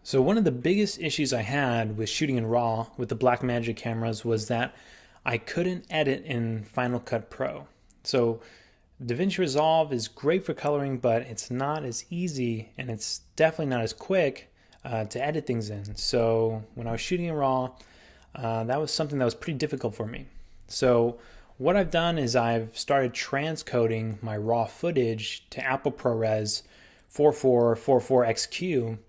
So one of the biggest issues I had with shooting in RAW with the Blackmagic cameras was that I couldn't edit in Final Cut Pro. So DaVinci Resolve is great for coloring, but it's not as easy and it's definitely not as quick to edit things in. So when I was shooting in RAW, that was something that was pretty difficult for me. So what I've done is I've started transcoding my RAW footage to Apple ProRes 4444XQ.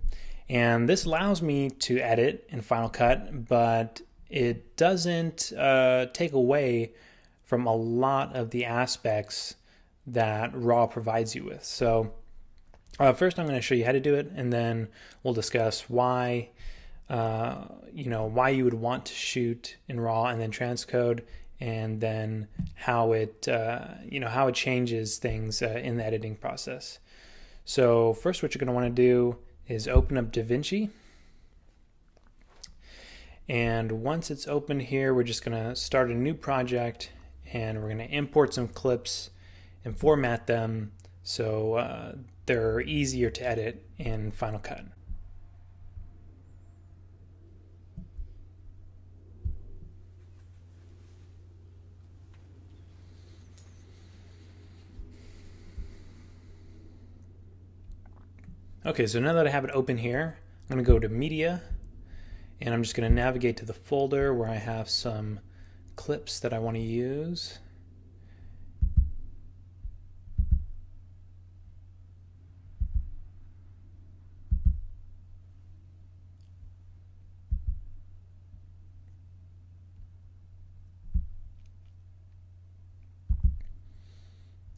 And this allows me to edit in Final Cut, but it doesn't take away from a lot of the aspects that RAW provides you with. So first I'm going to show you how to do it, and then we'll discuss why why you would want to shoot in RAW and then transcode, and then how it how it changes things in the editing process. So first, what you're going to want to do is open up DaVinci. And once it's open here, we're just going to start a new project, and we're going to import some clips and format them so they're easier to edit in Final Cut. Okay, so now that I have it open here, I'm going to go to Media, and I'm just going to navigate to the folder where I have some clips that I want to use.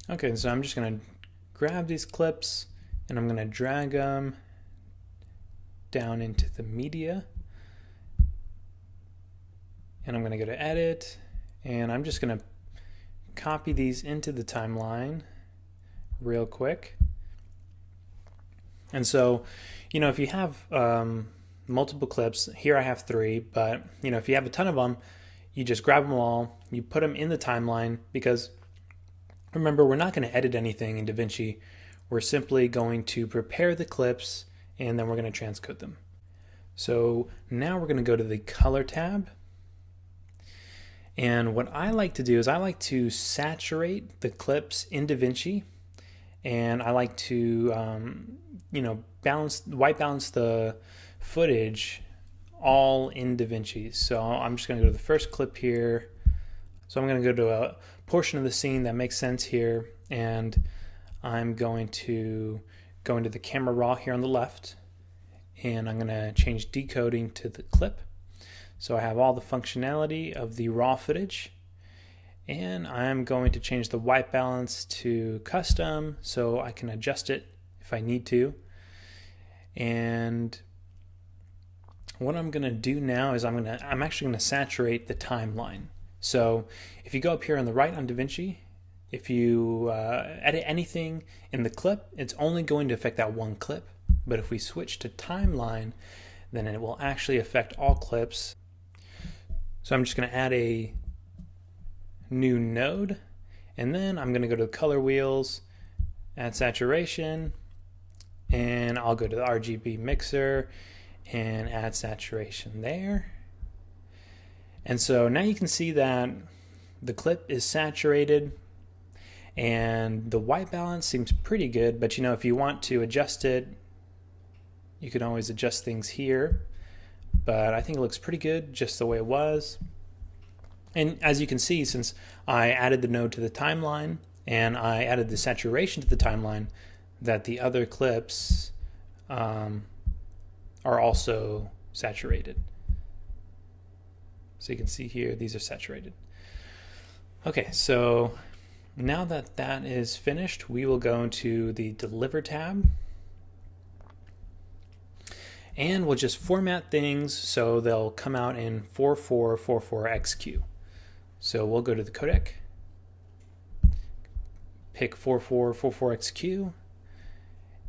Okay, so I'm just going to grab these clips and I'm going to drag them down into the media. And I'm going to go to edit, and I'm just going to copy these into the timeline real quick. And so, if you have multiple clips, here I have 3, but if you have a ton of them, you just grab them all, you put them in the timeline, because remember, we're not going to edit anything in DaVinci. We're simply going to prepare the clips, and then we're going to transcode them. So now we're going to go to the Color tab. And what I like to do is I like to saturate the clips in DaVinci, and I like to white balance the footage all in DaVinci. So I'm just going to go to the first clip here. So I'm going to go to a portion of the scene that makes sense here, and I'm going to go into the camera raw here on the left, and I'm going to change decoding to the clip. So I have all the functionality of the raw footage, and I'm going to change the white balance to custom so I can adjust it if I need to. And what I'm going to do now is I'm actually going to saturate the timeline. So if you go up here on the right on DaVinci, if you edit anything in the clip, it's only going to affect that one clip. But if we switch to timeline, then it will actually affect all clips. So I'm just going to add a new node, and then I'm going to go to the color wheels, add saturation, and I'll go to the RGB mixer and add saturation there. And so now you can see that the clip is saturated, and the white balance seems pretty good, but if you want to adjust it, you can always adjust things here. But I think it looks pretty good just the way it was. And as you can see, since I added the node to the timeline and I added the saturation to the timeline, that the other clips are also saturated. So you can see here, these are saturated. Okay, so now that that is finished, we will go into the Deliver tab. And we'll just format things so they'll come out in 4444XQ. So we'll go to the codec, pick 4444XQ,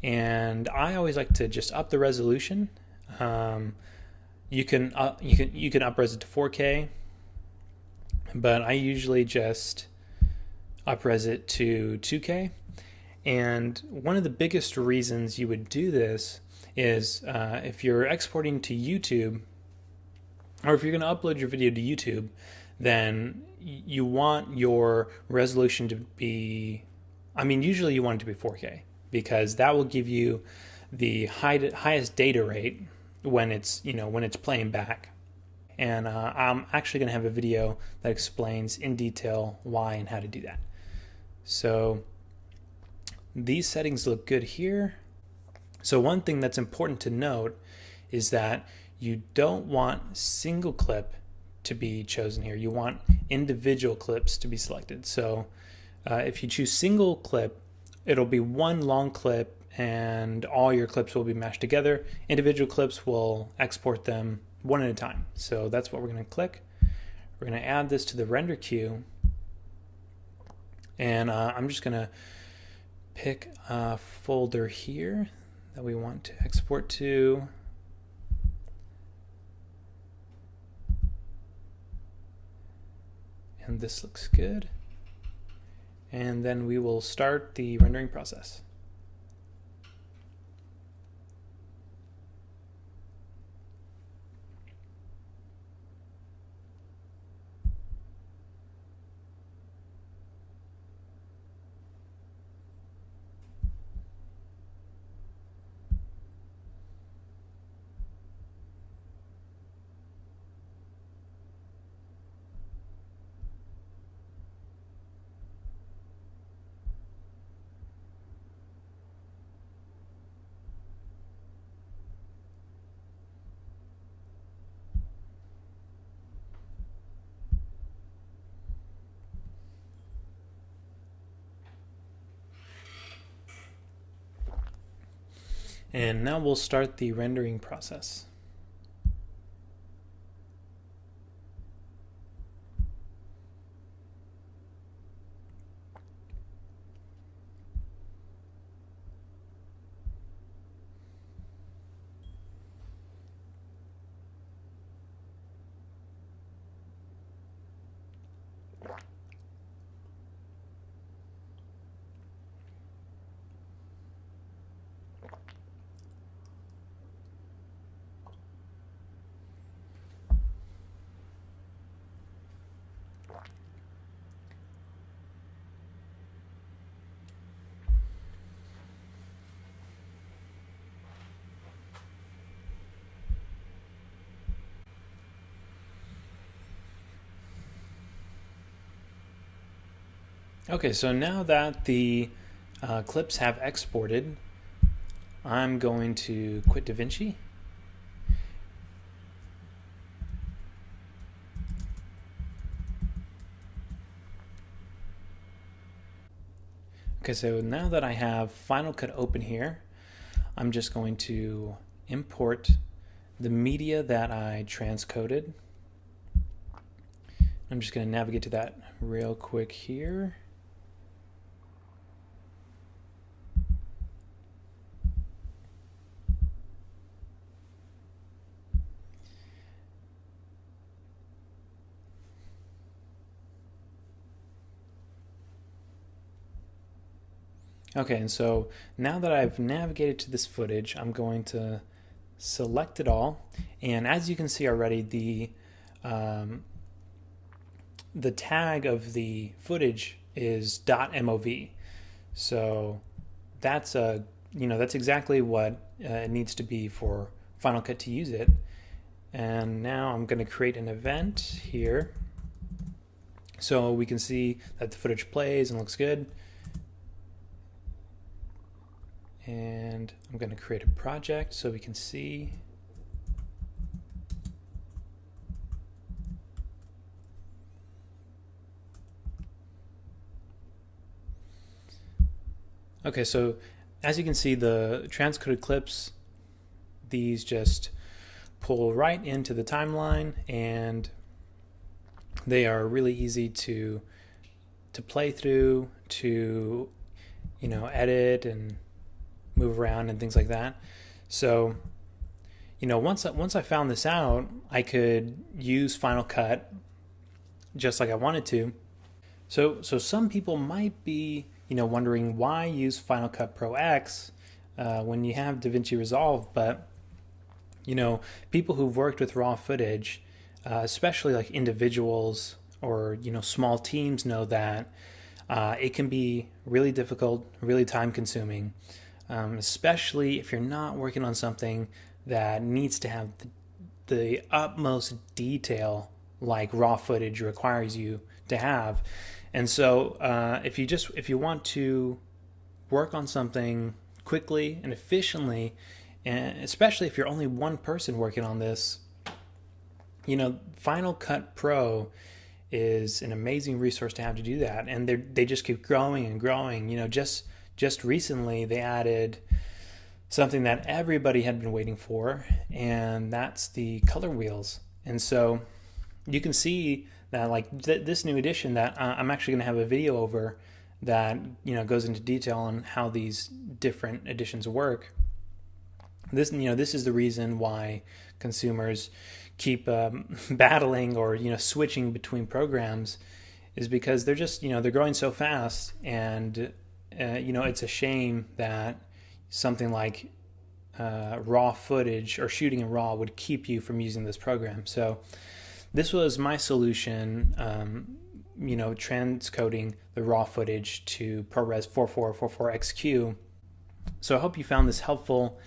and I always like to just up the resolution. You can up-res it to 4K, but I usually just up-res it to 2K. And one of the biggest reasons you would do this is if you're exporting to YouTube, or if you're going to upload your video to YouTube, then you want your resolution to be, I mean, usually you want it to be 4K, because that will give you the highest data rate when it's, when it's playing back. And I'm actually going to have a video that explains in detail why and how to do that. So these settings look good here. So one thing that's important to note is that you don't want single clip to be chosen here. You want individual clips to be selected. So if you choose single clip, it'll be one long clip and all your clips will be mashed together. Individual clips will export them one at a time. So that's what we're going to click. We're going to add this to the render queue. And I'm just going to pick a folder here that we want to export to. And this looks good. And then we will start the rendering process. And now we'll start the rendering process. Okay, so now that the clips have exported, I'm going to quit DaVinci. Okay, so now that I have Final Cut open here, I'm just going to import the media that I transcoded. I'm just going to navigate to that real quick here. Okay, and so now that I've navigated to this footage, I'm going to select it all, and as you can see already, the tag of the footage is .mov. So that's that's exactly what it needs to be for Final Cut to use it. And now I'm going to create an event here, so we can see that the footage plays and looks good. And I'm going to create a project so we can see. Okay, so as you can see, the transcoded clips, these just pull right into the timeline, and they are really easy to play through, to edit and move around and things like that. So once I found this out, I could use Final Cut just like I wanted to. So some people might be wondering why use Final Cut Pro X when you have DaVinci Resolve, but you know, people who've worked with raw footage, especially like individuals or small teams, know that it can be really difficult, really time consuming, especially if you're not working on something that needs to have the utmost detail like raw footage requires you to have. And so if you want to work on something quickly and efficiently, and especially if you're only one person working on this, Final Cut Pro is an amazing resource to have to do that. And they just keep growing and growing. Just recently they added something that everybody had been waiting for, and that's the color wheels. And so you can see that this new edition that I'm actually going to have a video over that goes into detail on how these different editions work. This is the reason why consumers keep battling or switching between programs, is because they're just they're growing so fast, and it's a shame that something like raw footage or shooting in RAW would keep you from using this program. So this was my solution, transcoding the raw footage to ProRes 4444XQ. So I hope you found this helpful,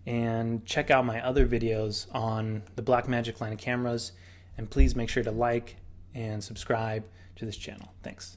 and check out my other videos on the Blackmagic line of cameras, and please make sure to like and subscribe to this channel. Thanks.